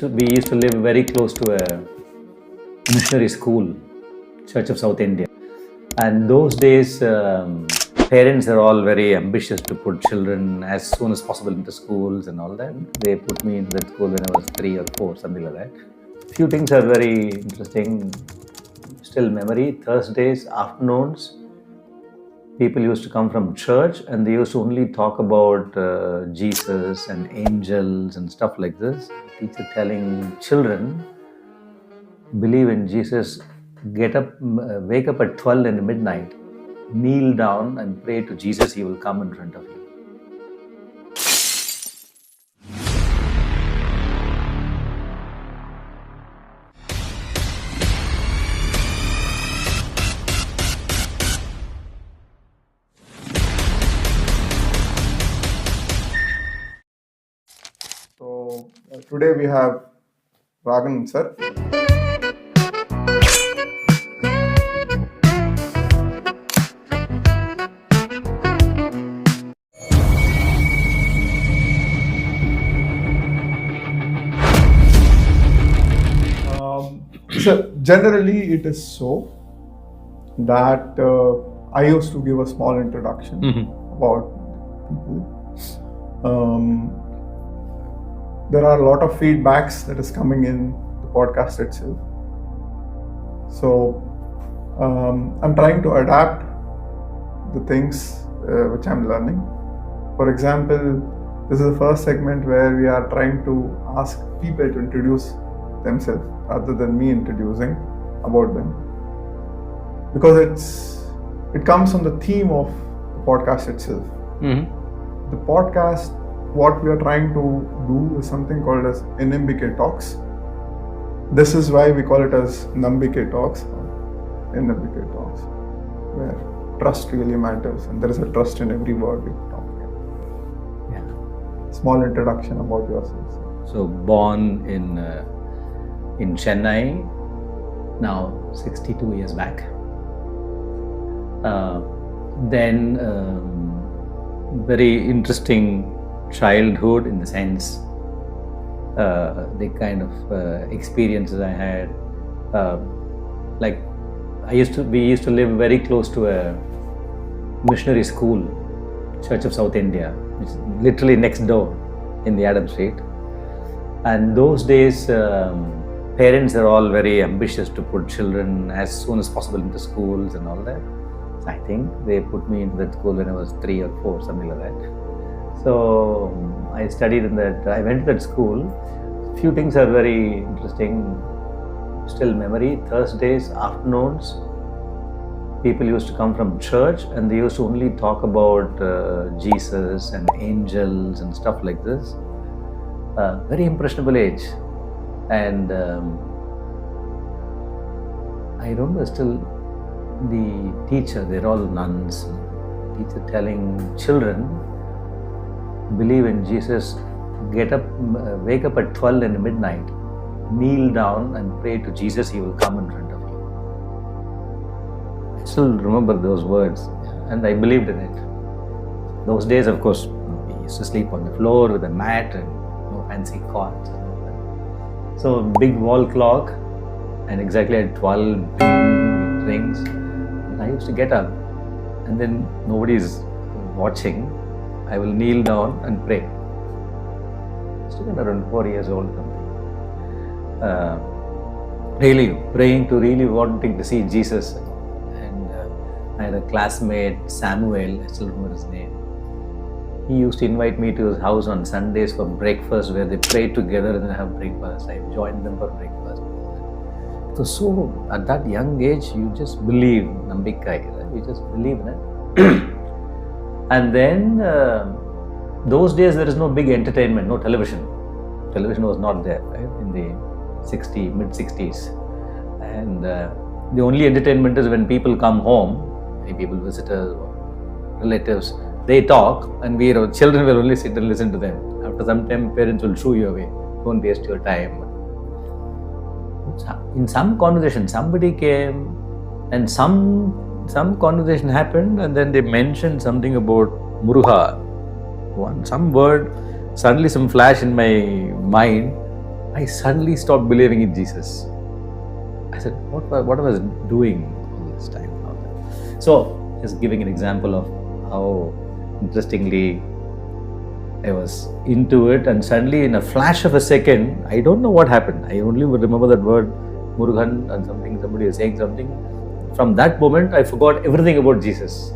We used to live very close to a missionary school, Church of South India. And those days, parents are all very ambitious to put children as soon as possible into schools and all that. They put me into that school when I was 3 or 4, something like that. Few things are very interesting. Still memory, Thursdays, afternoons, people used to come from church and they used to only talk about Jesus and angels and stuff like this. Teacher telling children, believe in Jesus, get up, wake up at 12 in the midnight, kneel down and pray to Jesus, he will come in front of you. So today we have Raghavan sir. So generally it is so that I used to give a small introduction about people. There are a lot of feedbacks that is coming in the podcast itself. So I'm trying to adapt the things which I'm learning. For example, this is the first segment where we are trying to ask people to introduce themselves rather than me introducing about them. Because it comes from the theme of the podcast itself. The podcast, what we are trying to do is something called as NMBK talks. This is why we call it as NMBK talks, NMBK talks, where trust really matters and there is a trust in every word we talk about. Yeah. Small introduction about yourself. So born in Chennai, now 62 years back. Then very interesting childhood in the sense the kind of experiences I had. Like we used to live very close to a missionary school, Church of South India, which is literally next door in the Adam Street. And those days, parents are all very ambitious to put children as soon as possible into schools and all that. So I think they put me into that school when I was 3 or 4, something like that. So I studied in that, I went to that school. Few things are very interesting. Still memory, Thursdays, afternoons, people used to come from church and they used to only talk about Jesus and angels and stuff like this. Very impressionable age. And I remember still the teacher, they're all nuns, teacher telling children, believe in Jesus, get up, wake up at 12 in the midnight, kneel down and pray to Jesus, he will come in front of you. I still remember those words and I believed in it. Those days, of course, we used to sleep on the floor with a mat and no fancy cots. So big wall clock and exactly at 12 it rings. And I used to get up and then nobody's watching. I will kneel down and pray. Still around 4 years old. Really praying to really wanting to see Jesus. And I had a classmate, Samuel, I still remember his name. He used to invite me to his house on Sundays for breakfast where they pray together and then have breakfast. I joined them for breakfast. So at that young age, you just believe, NMBK, right? You just believe in it. And then those days there is no big entertainment, no television. Television was not there, right? In the mid-60s. And the only entertainment is when people come home, maybe people, visitors, or relatives, they talk and children will only sit and listen to them. After some time, parents will shoo you away. Don't waste your time. In some conversation, somebody came and some conversation happened and then they mentioned something about Muruga. Some word, suddenly some flash in my mind. I suddenly stopped believing in Jesus. I said, what was I doing all this time? So, just giving an example of how interestingly I was into it, and suddenly in a flash of a second, I don't know what happened. I only remember that word Murugan and somebody was saying something. From that moment, I forgot everything about Jesus.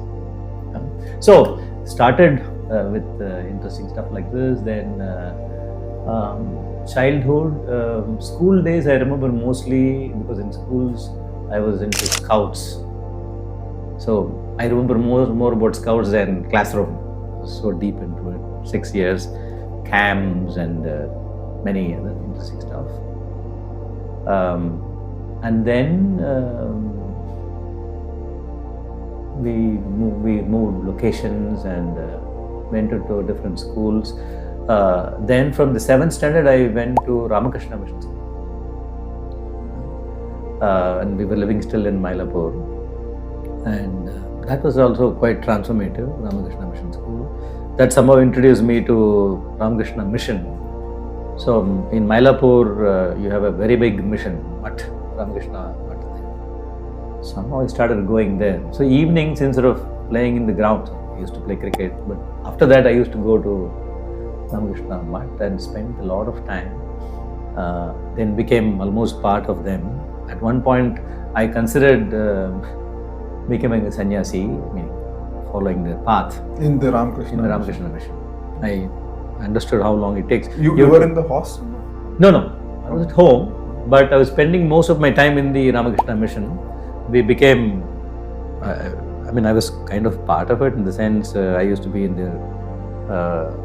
So, started with interesting stuff like this. Then childhood, school days, I remember mostly because in schools I was into scouts. So I remember more about scouts than classroom. I was so deep into it. 6 years, camps and many other interesting stuff. And then we moved locations and went to different schools. Then from the 7th standard, I went to Ramakrishna Mission School. And we were living still in Mylapore. And that was also quite transformative, Ramakrishna Mission School. That somehow introduced me to Ramakrishna Mission. So in Mylapore, you have a very big mission, Ramakrishna Mutt there. Somehow I started going there. So evenings, instead of playing in the ground, I used to play cricket. But after that, I used to go to Ramakrishna Mutt and spent a lot of time. Then became almost part of them. At one point, I considered becoming a sannyasi, meaning following their path. In the Ramakrishna Mission. I understood how long it takes. You were in the hostel? No. I was at home, but I was spending most of my time in the Ramakrishna Mission. We became, I was kind of part of it in the sense I used to be in the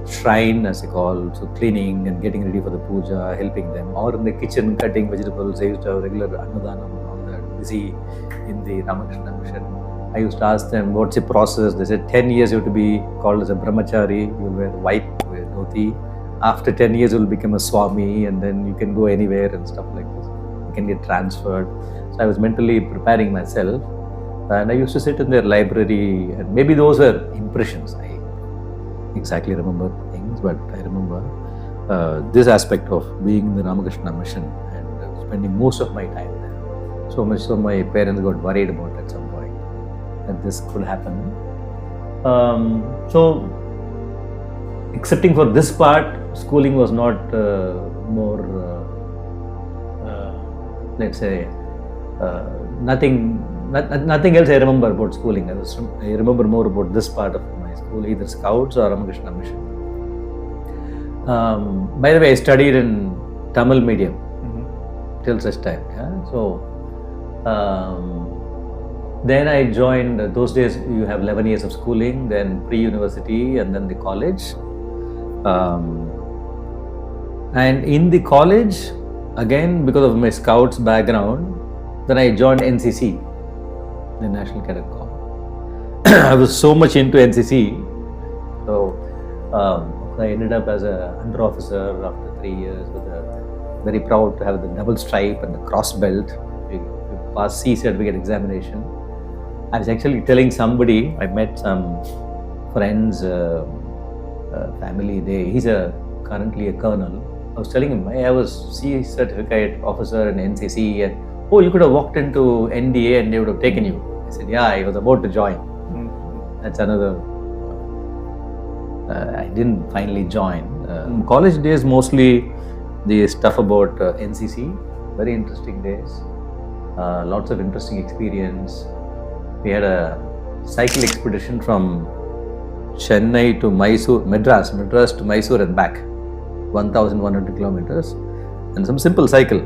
shrine, as they call, so cleaning and getting ready for the puja, helping them, or in the kitchen cutting vegetables. I used to have regular annadhanam and all that, busy in the Ramakrishna Mission. I used to ask them, what's the process? They said 10 years you have to be called as a brahmachari, you'll wear white, wear dhoti. After 10 years you'll become a swami, and then you can go anywhere and stuff like this. You can get transferred. So I was mentally preparing myself, and I used to sit in their library, and maybe those were impressions. I exactly remember things, but I remember this aspect of being in the Ramakrishna Mission and spending most of my time there. So much so my parents got worried about at some point that this could happen. So excepting for this part, schooling was not more, let's say, nothing else I remember about schooling. I remember more about this part of my school, either Scouts or Ramakrishna Mission. By the way, I studied in Tamil medium till such time. Yeah? So then I joined, those days you have 11 years of schooling, then pre-university and then the college. And in the college, again because of my Scouts background, then I joined NCC, the National Cadet Corps. I was so much into NCC, so I ended up as an under officer after 3 years. Very proud to have the double stripe and the cross belt. We passed C certificate examination. I was actually telling somebody, I met some friends, family. He's currently a colonel. I was telling him I was C certificate officer in NCC, and oh, you could have walked into NDA and they would have taken you. I said, yeah, I was about to join. That's another. I didn't finally join. College days, mostly the stuff about NCC, very interesting days. Lots of interesting experience. We had a cycle expedition from Chennai to Mysore, Madras to Mysore and back, 1,100 kilometers, and some simple cycle.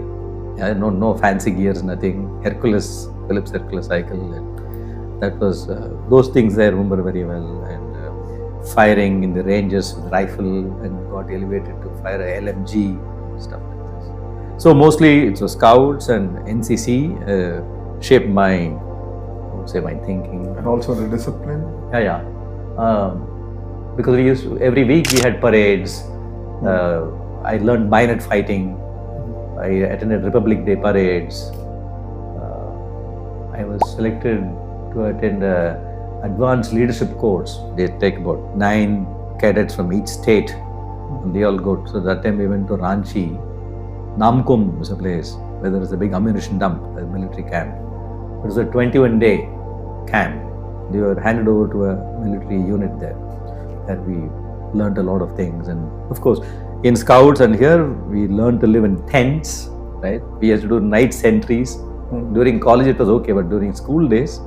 Yeah, no fancy gears, nothing. Philips Hercules cycle. And that was those things I remember very well. And firing in the ranges with rifle, and got elevated to fire a LMG, stuff like this. So mostly it was Scouts and NCC shaped my thinking. And also the discipline. Yeah. Because we used to, every week we had parades. I learned bayonet fighting. I attended Republic Day parades. I was selected to attend advanced leadership course. They take about 9 cadets from each state, and they all go. So that time we went to Ranchi Namkum was a place where there was a big ammunition dump, a military camp. It was a 21-day camp. They were handed over to a military unit there, that we learned a lot of things. And of course, in scouts and here, we learned to live in tents, right? We had to do night sentries. During college, it was okay, but during school days,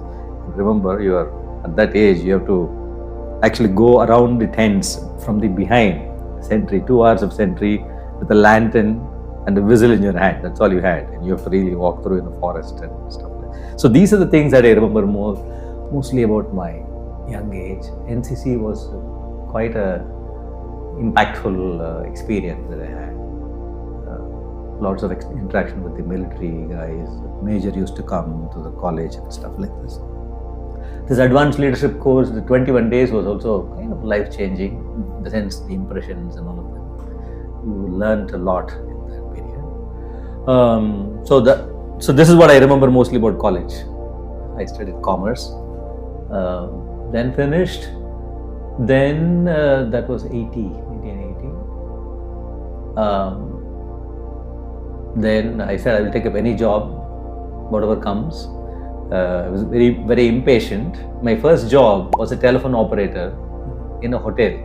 remember, you are at that age, you have to actually go around the tents from the behind sentry, 2 hours of sentry with a lantern and a whistle in your hand. That's all you had, and you have to really walk through in the forest and stuff like that. So these are the things that I remember mostly about my young age. NCC was quite a impactful experience that I had. Lots of interaction with the military guys. Major used to come to the college and stuff like this. This advanced leadership course, the 21 days, was also kind of life-changing, in the sense, the impressions and all of that. You learned a lot in that period. So this is what I remember mostly about college. I studied commerce, then finished. Then that was 1980. Then I said I will take up any job, whatever comes. I was very, very impatient. My first job was a telephone operator in a hotel.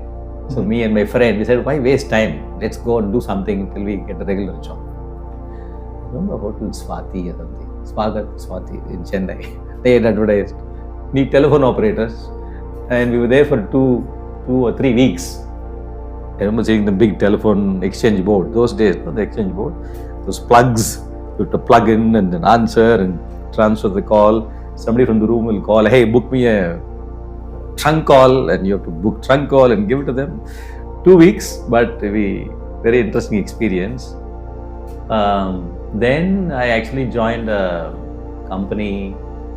So me and my friend, we said, why waste time? Let's go and do something till we get a regular job. I remember Hotel Swati or something. Swati in Chennai. They had advertised, need telephone operators. And we were there for two or 3 weeks. I remember seeing the big telephone exchange board. Those days, the exchange board, those plugs, you have to plug in and then answer and transfer the call. Somebody from the room will call, hey, book me a trunk call, and you have to book trunk call and give it to them. 2 weeks, but very interesting experience. Then I actually joined a company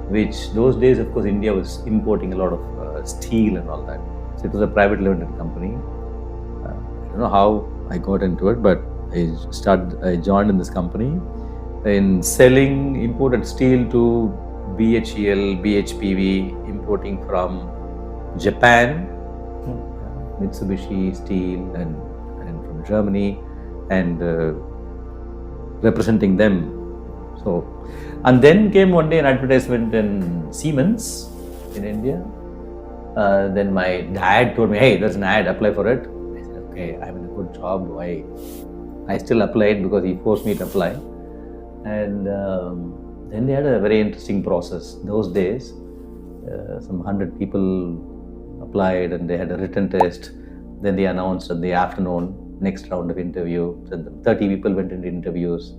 which those days, of course, India was importing a lot of steel and all that. So it was a private limited company. I don't know how I got into it, but I joined in this company in selling imported steel to BHEL, BHPV, importing from Japan, Mitsubishi Steel, and from Germany, and representing them. So, and then came one day an advertisement in Siemens in India. Then my dad told me, hey, there's an ad, apply for it. I said, okay, I'm in a good job. I still applied because he forced me to apply. And then they had a very interesting process. Those days, some 100 people applied and they had a written test. Then they announced in the afternoon, next round of interview. Then 30 people went into interviews.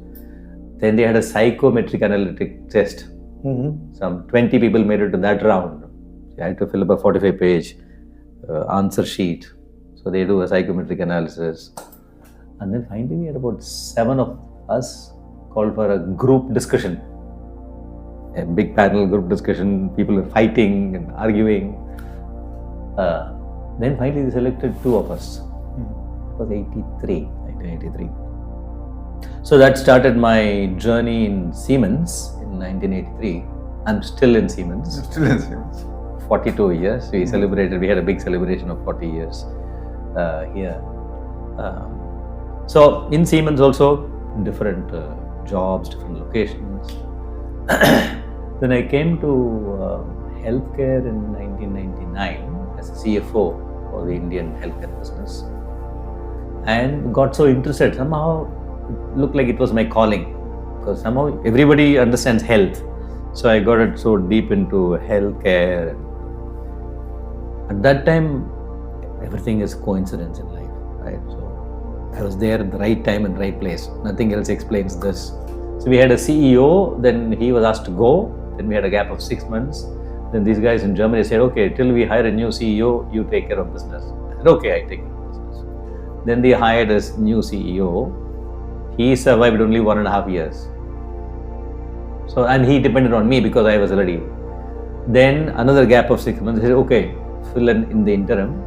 Then they had a psychometric analytic test. Some 20 people made it to that round. I had to fill up a 45-page answer sheet. So they do a psychometric analysis. And then finally we had about 7 of us called for a group discussion. A big panel group discussion, people were fighting and arguing. Then finally they selected 2 of us. It was 1983. So that started my journey in Siemens in 1983. I'm still in Siemens. You're still in Siemens. 42 years. We celebrated, we had a big celebration of 40 years here. So in Siemens also, different jobs, different locations. Then I came to healthcare in 1999 as a CFO for the Indian healthcare business, and got so interested. Somehow it looked like it was my calling, because somehow everybody understands health. So I got it so deep into healthcare. At that time, everything is coincidence in life, right? So I was there at the right time and right place. Nothing else explains this. So we had a CEO, then he was asked to go. Then we had a gap of 6 months. Then these guys in Germany said, okay, till we hire a new CEO, you take care of business. I said, okay, I take care of business. Then they hired a new CEO. He survived only 1.5 years. So, and he depended on me because I was ready. Then another gap of 6 months, he said, okay, fill in the interim.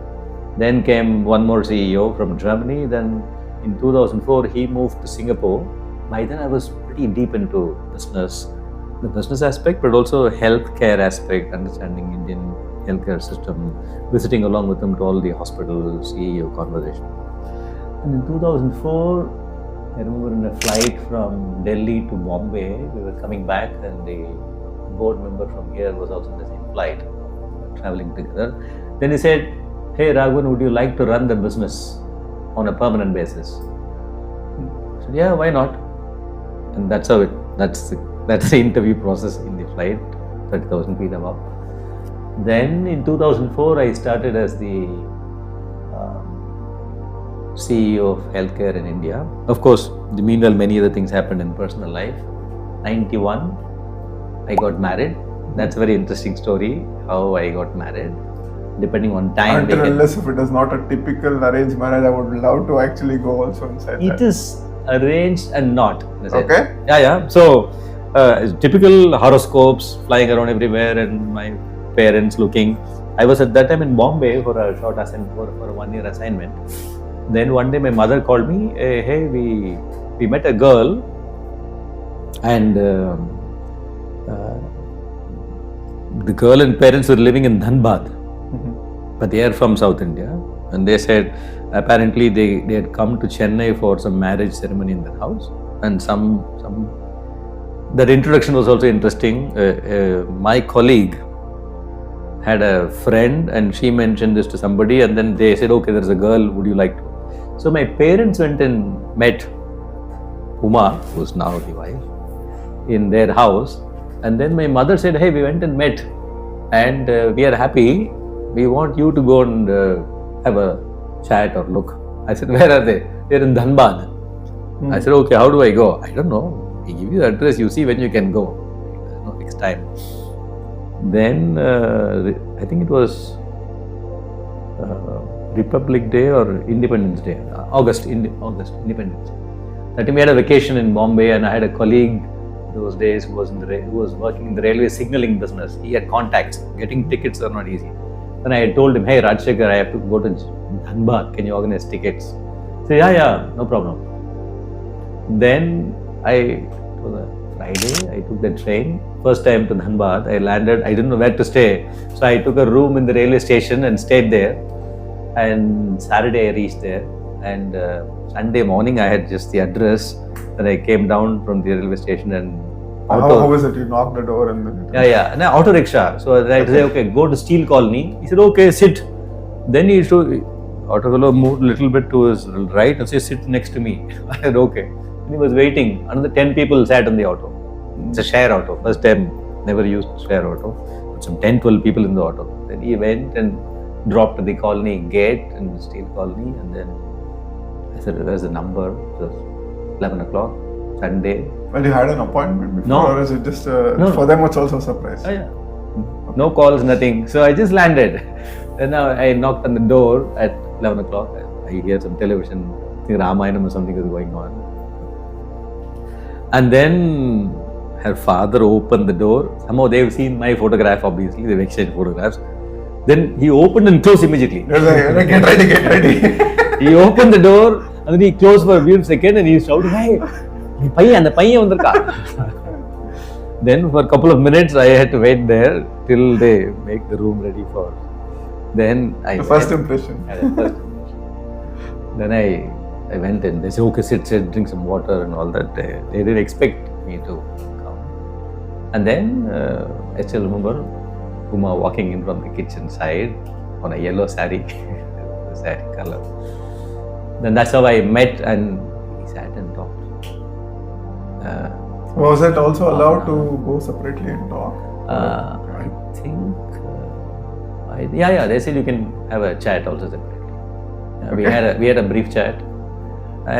Then came one more CEO from Germany. Then in 2004, he moved to Singapore. By then I was pretty deep into business, the business aspect, but also healthcare aspect, understanding Indian healthcare system, visiting along with them to all the hospitals, CEO conversation. And in 2004, I remember in a flight from Delhi to Bombay, we were coming back and the board member from here was also in the same flight, traveling together. Then he said, "Hey Raghavan, would you like to run the business on a permanent basis?" I said, "Yeah, why not?" And that's how that's the interview process in the flight, 30,000 feet above. Then in 2004, I started as the CEO of healthcare in India. Of course, meanwhile, many other things happened in personal life. 91, I got married. That's a very interesting story, how I got married. Depending on time. Until unless if it is not a typical arranged marriage, I would love to actually go also inside that. It is arranged and not. Okay. Yeah. So, typical horoscopes flying around everywhere and my parents looking. I was at that time in Bombay for a short assignment, for a 1-year assignment. Then one day my mother called me, "Hey, we met a girl and the girl and parents were living in Dhanbad, but they are from South India, and they said apparently they had come to Chennai for some marriage ceremony in their house, and some that introduction was also interesting. My colleague had a friend and she mentioned this to somebody, and then they said, "Okay, there's a girl, would you like to?" So my parents went and met Uma, who's now the wife, in their house. And then my mother said, "Hey, we went and met and we are happy. We want you to go and have a chat or look." I said, "Where are they?" "They're in Dhanbad." I said, "Okay, how do I go?" "I don't know. We give you the address, you see when you can go. There's no fixed time." Then I think it was Republic Day or Independence Day, August, Independence Day. That time we had a vacation in Bombay, and I had a colleague those days who was working in the railway signaling business. He had contacts. Getting tickets are not easy. Then I told him, "Hey Rajshekhar, I have to go to Dhanbad. Can you organize tickets?" He said, yeah, no problem. Then it was a Friday, I took the train. First time to Dhanbad, I landed. I didn't know where to stay, so I took a room in the railway station and stayed there. And Saturday I reached there, and Sunday morning I had just the address. Then I came down from the railway station and how was it? You knocked the door and then and auto rickshaw. So I said, "Okay, go to Steel Colony." He said, "Okay, sit." Then he auto fellow moved a little bit to his right and said, "Sit next to me." I said, "Okay." And he was waiting. Another 10 people sat on the auto. It's a share auto. First time, never used share auto. But some 10-12 people in the auto. Then he went and dropped to the colony gate in Steel Colony, and then I said, "Where's the number?" It was 11 o'clock, Sunday. Well, you had an appointment before, no. Or is it just no. for them it's also a surprise? Yeah. No calls, nothing. So I just landed. Then I knocked on the door at 11 o'clock. I hear some television, I think Ramayanam or something is going on. And then her father opened the door. Somehow they've seen my photograph, obviously, they've exchanged photographs. Then he opened and closed immediately. Get ready. He opened the door and then he closed for a brief second and he shouted, "Hey, அந்த பையன் வந்திருக்கா." Then for a couple of minutes I had to wait there till they make the room ready for. Then first impression. Then I went in. They said, "Okay, sit, drink some water and all that." They didn't expect me to come. And then I still remember Uma walking in from the kitchen side on a yellow saree, saree color. Then that's how I met, and we sat and talked. Was it also allowed to go separately and talk? I think, they said you can have a chat also separately. Okay. We had a brief chat,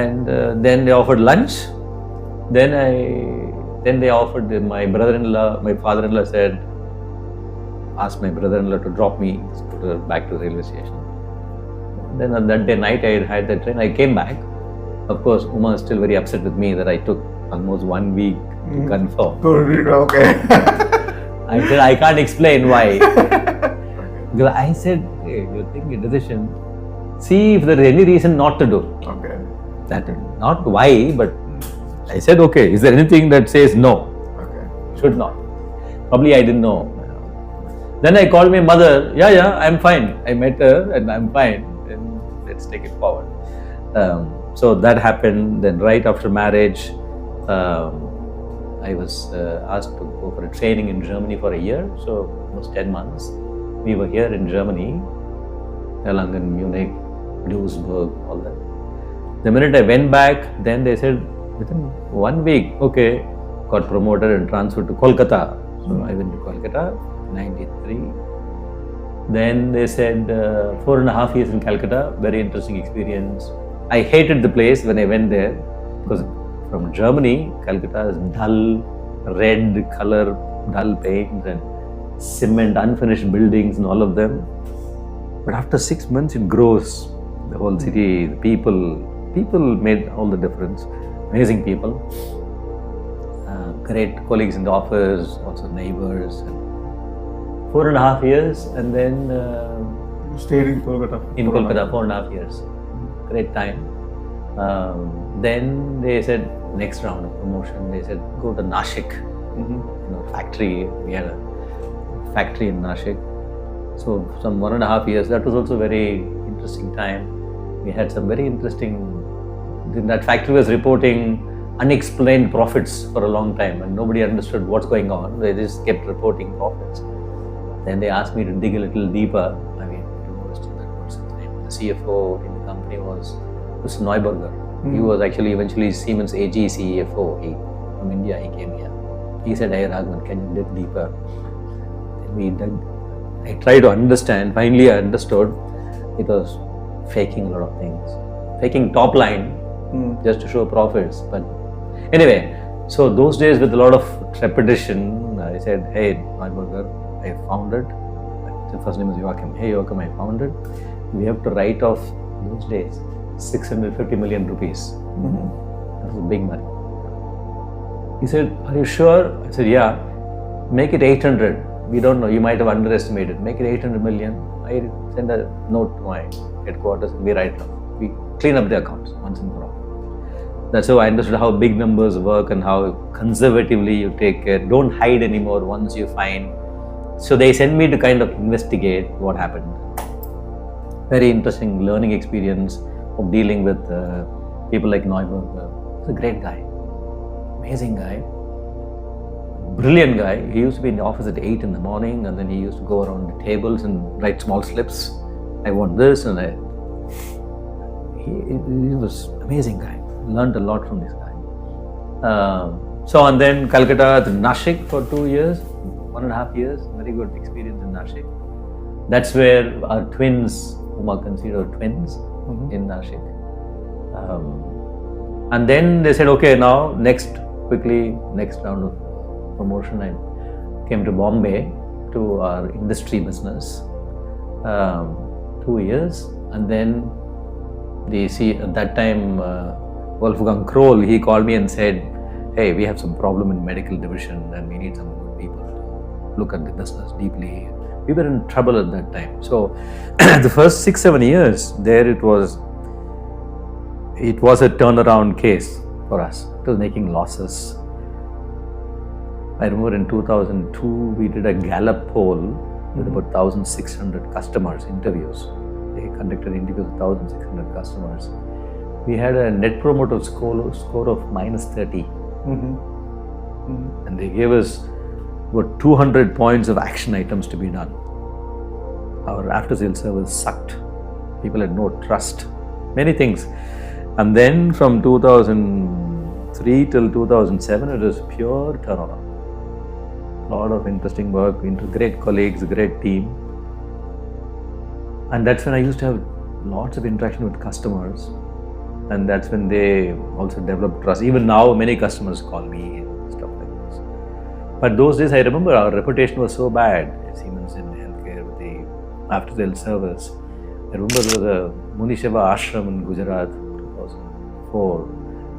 and then they offered lunch. Then they offered my brother-in-law. My father-in-law asked my brother-in-law to drop me back to the railway station. Then on that day night I had the train. I came back. Of course, Uma is still very upset with me that I took almost 1 week to confirm. Okay. I said, "I can't explain why." Because I said, "Hey, you're taking a decision. See if there is any reason not to do." Okay. That not why, but I said, "Okay, is there anything that says no?" Okay. Should not. Probably I didn't know. Then I called my mother. Yeah, I'm fine. I met her and I'm fine. And let's take it forward. So that happened. Then right after marriage, I was asked to go for a training in Germany for a year. So almost 10 months. We were here in Germany, Erlangen, Munich, Duisburg, all that. The minute I went back, then they said within 1 week, okay, got promoted and transferred to Kolkata. So I went to Kolkata, 93. Then they said 4.5 years in Calcutta, very interesting experience. I hated the place when I went there because from Germany, Calcutta is dull, red color, dull paint and cement, unfinished buildings and all of them. But after 6 months, it grows. The whole city, the people made all the difference. Amazing people. Great colleagues in the office, also neighbors. 4.5 years, and then you stayed in Kolkata. In Kolkata, 4.5 years. Great time. Then they said next round of promotion. They said go to Nashik, factory. We had a factory in Nashik. So some 1.5 years. That was also very interesting time. We had some very interesting. That factory was reporting unexplained profits for a long time, and nobody understood what's going on. They just kept reporting profits. Then they asked me to dig a little deeper. I mean, that person's name. The CFO in the company was Mr. Neuberger. He was actually eventually Siemens AG CFO. From India, he came here. He said, "Hey Raghavan, can you dig deeper?" Then we dug. I tried to understand. Finally, I understood. It was faking a lot of things, faking top line just to show profits. But anyway, so those days with a lot of trepidation, I said, "Hey Neuberger, I found it." The first name is Joachim. "Hey Joachim, I found it. We have to write off those days 650 million rupees. That was big money. He said, "Are you sure?" I said, "Yeah. Make it 800. We don't know. You might have underestimated. Make it 800 million. I send a note to my headquarters and we write it off. We clean up the accounts once and for all." That's how I understood how big numbers work and how conservatively you take care. Don't hide anymore once you find. So they sent me to kind of investigate what happened. Very interesting learning experience of dealing with people like Neuberger. He's a great guy, amazing guy, brilliant guy. He used to be in the office at 8 in the morning, and then he used to go around the tables and write small slips. I want this, and he was amazing guy. Learned a lot from this guy. And then Calcutta to Nashik for 2 years, 1.5 years. Very good experience in Nashik. That's where our twins, whom are considered twins, in Nashik. And then they said, okay, now next round of promotion. I came to Bombay to our industry business. 2 years, and then at that time, Wolfgang Kroll, he called me and said, "Hey, we have some problem in medical division and we need some good people to look at the business deeply." We were in trouble at that time. So the first 6-7 years there, it was a turnaround case for us. It was making losses. I remember in 2002, we did a Gallup poll with about 1,600 customers, interviews. They conducted interviews with 1,600 customers. We had a net promoter score of -30. And they gave us about 200 points of action items to be done. Our after-sales service sucked. People had no trust. Many things. And then from 2003 till 2007, it was pure turnaround. A lot of interesting work, great colleagues, great team. And that's when I used to have lots of interaction with customers. And that's when they also developed trust. Even now, many customers call me and stuff like this. But those days, I remember our reputation was so bad. Siemens in healthcare with the after-sales service. I remember there was a Muni Shiva ashram in Gujarat, 2004.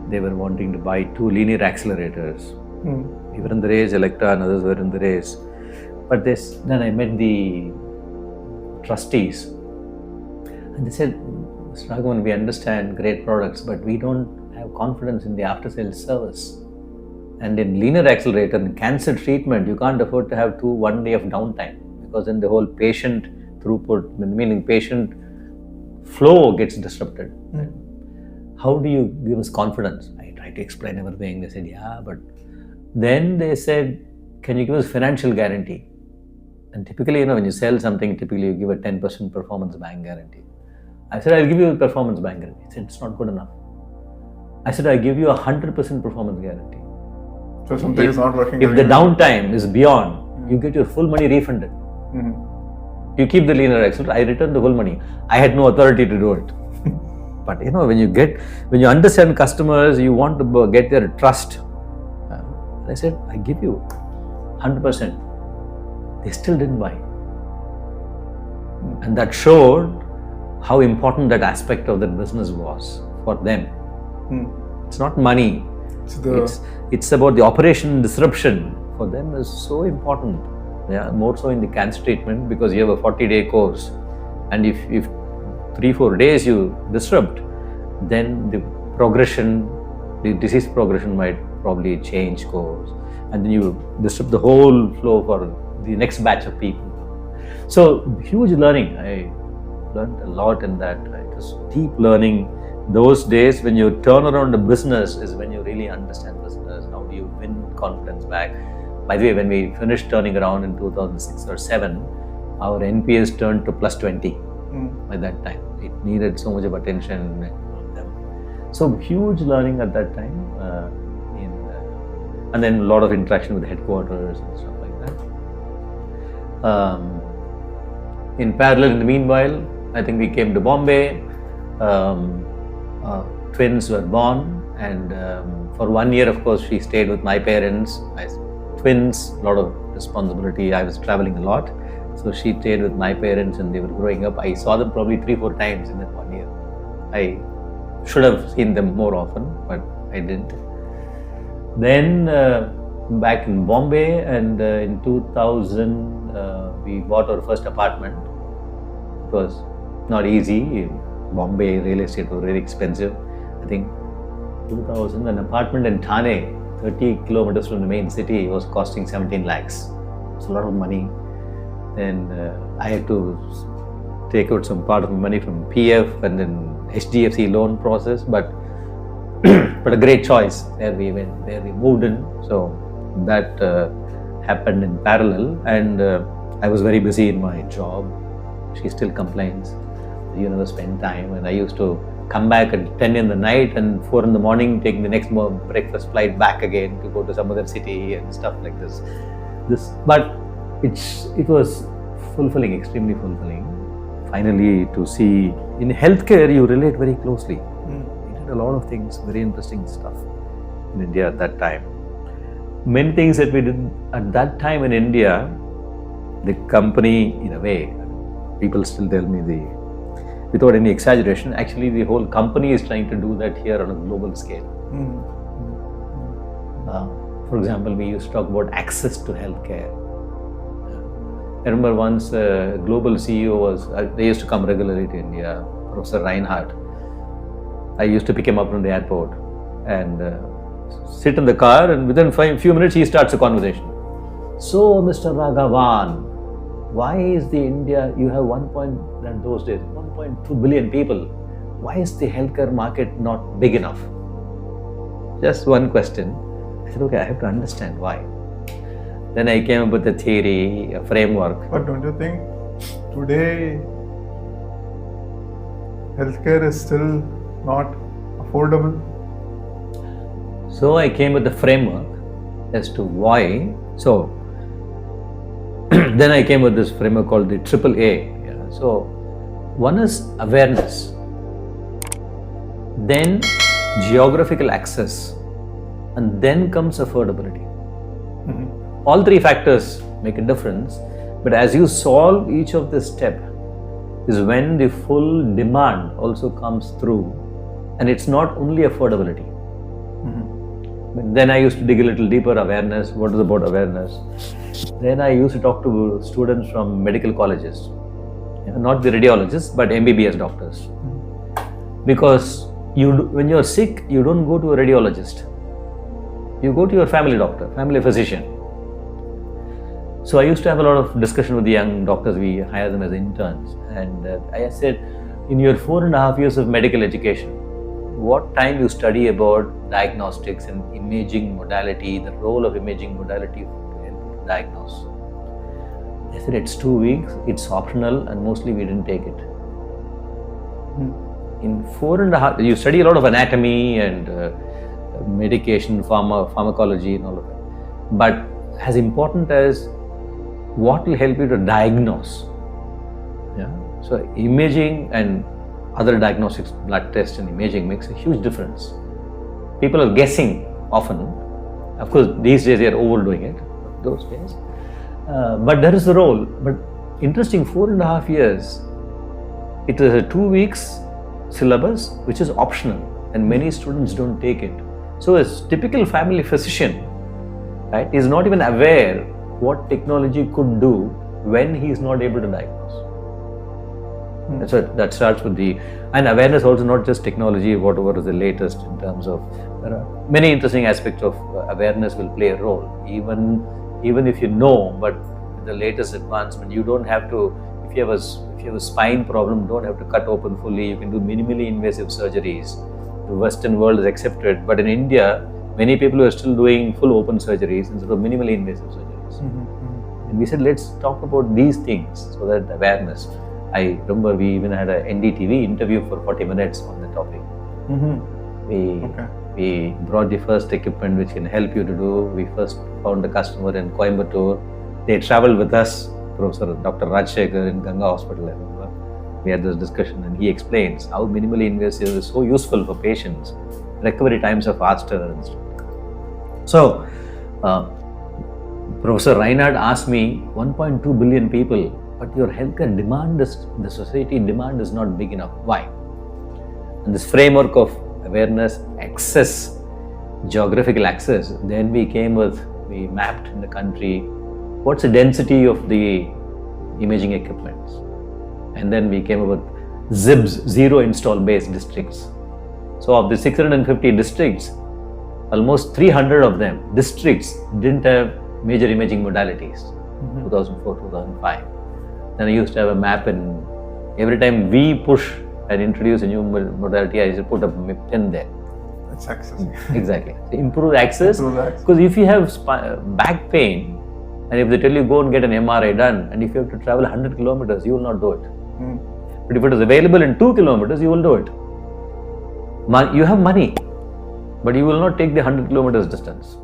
They were wanting to buy 2 linear accelerators. We were in the race, Electra and others were in the race. But then I met the trustees. And they said, "Mr. Raghavan, we understand great products, but we don't have confidence in the after-sales service. And in linear accelerator and cancer treatment, you can't afford to have 1 day of downtime, because then the whole patient throughput, meaning patient flow, gets disrupted." how do you give us confidence? I tried to explain everything. They said, yeah, but then they said, can you give us financial guarantee? And typically, when you sell something, typically you give a 10% performance bank guarantee. I said, I'll give you a performance bank guarantee. He said, it's not good enough. I said, I give you 100% performance guarantee. So something is not working. If the downtime is beyond, you get your full money refunded. Mm-hmm. You keep the linear accelerator, I return the whole money. I had no authority to do it. But when you understand customers, you want to get their trust. I said, I give you 100%. They still didn't buy. And that showed how important that aspect of the business was for them. It's not money. It's about the operation disruption for them is so important. Yeah, more so in the cancer treatment, because you have a 40-day course, and if 3-4 days you disrupt, then the disease progression might probably change course, and then you disrupt the whole flow for the next batch of people. So huge learning. I learned a lot in that. It was deep learning. Those days when you turn around a business is when you really understand business. How do you win confidence back? By the way, when we finished turning around in 2006 or 7, our NPS turned to plus 20 by that time. It needed so much of attention. So huge learning at that time. And then a lot of interaction with the headquarters and stuff like that. In parallel, in the meanwhile, I think we came to Bombay. Twins were born, and for 1 year, of course, she stayed with my parents. Twins, a lot of responsibility. I was traveling a lot, so she stayed with my parents, and they were growing up. I saw them probably 3-4 times in that 1 year. I should have seen them more often, but I didn't. Then back in Bombay, and in 2000 we bought our first apartment. It was not easy. Bombay real estate was very expensive. I think 2000, an apartment in Thane, 30 kilometers from the main city, was costing 17 lakhs. It's a lot of money. Then I had to take out some part of my money from PF and then HDFC loan process, but a great choice where we moved in. So that happened in parallel, and I was very busy in my job. She still complains, you never spend time, and I used to come back at 10 in the night and 4 in the morning, taking the next breakfast flight back again to go to some other city and stuff like this. But it was fulfilling, extremely fulfilling. Finally, to see in healthcare, you relate very closely. We did a lot of things, very interesting stuff in India at that time. Many things that we did at that time in India, the company, in a way, people still tell me without any exaggeration, actually the whole company is trying to do that here on a global scale. For example, we used to talk about access to healthcare. I remember once a global CEO they used to come regularly to India, Professor Reinhardt. I used to pick him up from the airport and sit in the car, and within few minutes he starts a conversation. So, Mr. Raghavan, why is India, you have those days, 1.2 billion people, why is the healthcare market not big enough? Just one question. I said, okay, I have to understand why. Then I came up with a theory, a framework. But don't you think today healthcare is still not affordable? So I came with the framework as to why. So then I came with this framework called the AAA. Yeah. So one is awareness, then geographical access, and then comes affordability. All three factors make a difference, but as you solve each of this step is when the full demand also comes through, and it's not only affordability. But then I used to dig a little deeper. Awareness, what is about awareness? Then I used to talk to students from medical colleges, not the radiologists, but MBBS doctors. Because when you're sick, you don't go to a radiologist. You go to your family doctor, family physician. So I used to have a lot of discussion with the young doctors. We hire them as interns. And I said, in your 4.5 years of medical education, what time you study about diagnostics and imaging modality, the role of imaging modality to help diagnose. They said it's 2 weeks, it's optional, and mostly we didn't take it. In 4.5, you study a lot of anatomy and medication, pharmacology and all of that. But as important as what will help you to diagnose. Yeah. So imaging and other diagnostics, blood tests and imaging makes a huge difference. People are guessing often. Of course, these days they are overdoing it, those days. But there is the role. But interesting, 4.5 years, it is a 2 weeks syllabus which is optional and many students don't take it. So a typical family physician, right, is not even aware what technology could do when he is not able to diagnose. So that starts with and awareness also, not just technology, whatever is the latest in terms of, there are many interesting aspects of awareness will play a role. Even if you know, but with the latest advancement, you don't have to, if you have a spine problem, don't have to cut open fully, you can do minimally invasive surgeries. The Western world is accepted, but in India, many people are still doing full open surgeries instead of minimally invasive surgeries. And we said, let's talk about these things so that awareness. I remember we even had an NDTV interview for 40 minutes on the topic. We brought the first equipment which can help you to do. We first found a customer in Coimbatore. They traveled with us, Professor Dr. Rajshekhar in Ganga Hospital. I remember. We had this discussion and he explains how minimally invasive is so useful for patients. Recovery times are faster and stuff. So, Professor Reinhardt asked me, 1.2 billion people, but your healthcare demand the society demand is not big enough. Why? And this framework of awareness, access, geographical access, then we mapped in the country, what's the density of the imaging equipments? And then we came up with ZIBs, zero install base districts. So of the 650 districts, almost 300 of them, districts, didn't have major imaging modalities, 2004, 2005. Then I used to have a map, and every time we push and introduce a new modality, I used to put a pin there. That's access. Exactly. So improve access. Because if you have back pain, and if they tell you go and get an MRI done, and if you have to travel 100 kilometers, you will not do it. But if it is available in 2 kilometers, you will do it. You have money, but you will not take the 100 kilometers distance.